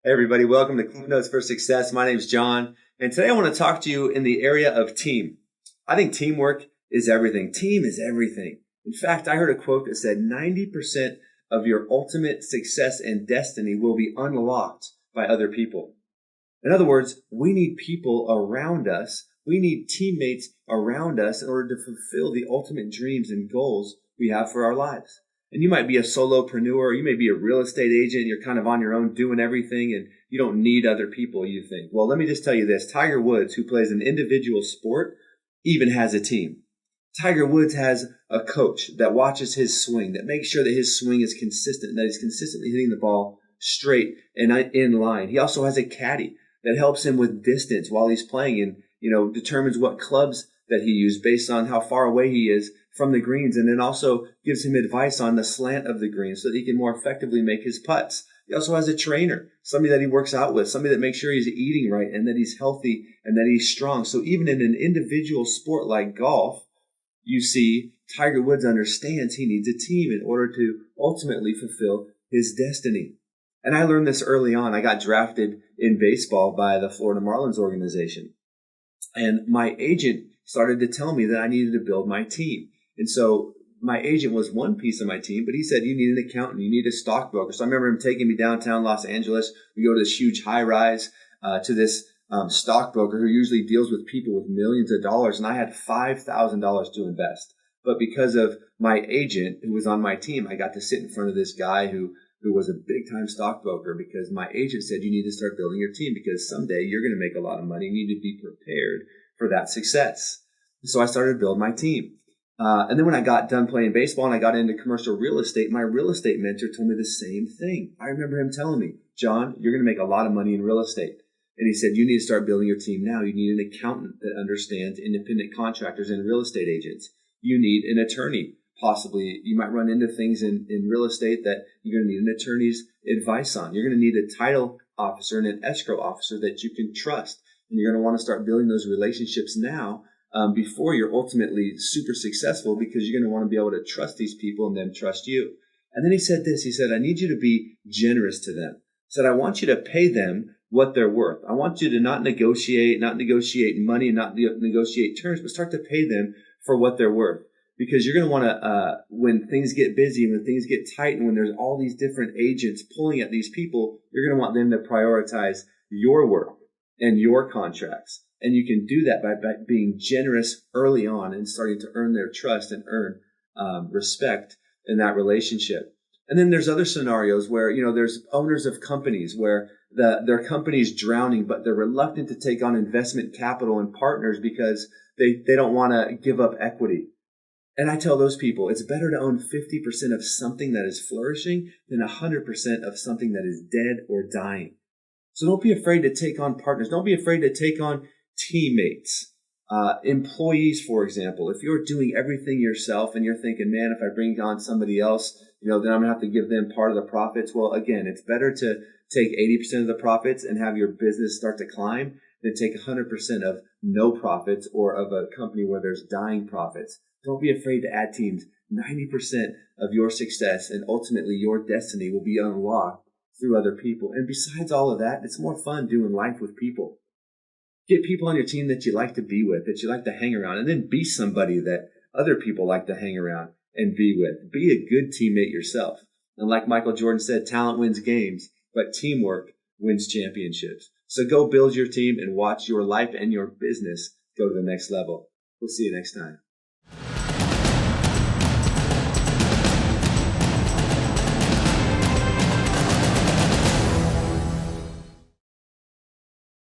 Hey everybody, welcome to Cliff Notes for Success. My name is John, and today I want to talk to you in the area of team. I think teamwork is everything. Team is everything. In fact, I heard a quote that said 90% of your ultimate success and destiny will be unlocked by other people. In other words, we need people around us. We need teammates around us in order to fulfill the ultimate dreams and goals we have for our lives. And you might be a solopreneur, you may be a real estate agent, you're kind of on your own doing everything and you don't need other people, you think. Well, let me just tell you this. Tiger Woods, who plays an individual sport, even has a team. Tiger Woods has a coach that watches his swing, that makes sure that his swing is consistent, that he's consistently hitting the ball straight and in line. He also has a caddy that helps him with distance while he's playing and, determines what clubs that he uses based on how far away he is from the greens, and then also gives him advice on the slant of the green so that he can more effectively make his putts. He also has a trainer, somebody that he works out with, somebody that makes sure he's eating right and that he's healthy and that he's strong. So even in an individual sport like golf, you see Tiger Woods understands he needs a team in order to ultimately fulfill his destiny. And I learned this early on. I got drafted in baseball by the Florida Marlins organization. And my agent started to tell me that I needed to build my team. And so my agent was one piece of my team, but he said, you need an accountant, you need a stockbroker. So I remember him taking me downtown Los Angeles. We go to this huge high rise to this stockbroker who usually deals with people with millions of dollars. And I had $5,000 to invest. But because of my agent who was on my team, I got to sit in front of this guy who was a big time stockbroker, because my agent said, you need to start building your team because someday you're going to make a lot of money. You need to be prepared for that success. So I started to build my team. And then when I got done playing baseball and I got into commercial real estate, my real estate mentor told me the same thing. I remember him telling me, John, you're going to make a lot of money in real estate. And he said, you need to start building your team now. You need an accountant that understands independent contractors and real estate agents. You need an attorney. Possibly you might run into things in real estate that you're going to need an attorney's advice on. You're going to need a title officer and an escrow officer that you can trust. And you're going to want to start building those relationships now before you're ultimately super successful, because you're going to want to be able to trust these people and them trust you. And then he said this, he said, I need you to be generous to them. He said, I want you to pay them what they're worth. I want you to not negotiate money, not negotiate terms, but start to pay them for what they're worth. Because you're going to want to, when things get busy and when things get tight and when there's all these different agents pulling at these people, you're going to want them to prioritize your work and your contracts. And you can do that by being generous early on and starting to earn their trust and earn respect in that relationship. And then there's other scenarios where, there's owners of companies where their company's drowning, but they're reluctant to take on investment capital and partners because they don't want to give up equity. And I tell those people, it's better to own 50% of something that is flourishing than 100% of something that is dead or dying. So don't be afraid to take on partners. Don't be afraid to take on teammates, employees, for example. If you're doing everything yourself and you're thinking, man, if I bring on somebody else, then I'm going to have to give them part of the profits. Well, again, it's better to take 80% of the profits and have your business start to climb than take 100% of no profits or of a company where there's dying profits. Don't be afraid to add teams. 90% of your success and ultimately your destiny will be unlocked through other people. And besides all of that, it's more fun doing life with people. Get people on your team that you like to be with, that you like to hang around, and then be somebody that other people like to hang around and be with. Be a good teammate yourself. And like Michael Jordan said, talent wins games, but teamwork wins championships. So go build your team and watch your life and your business go to the next level. We'll see you next time.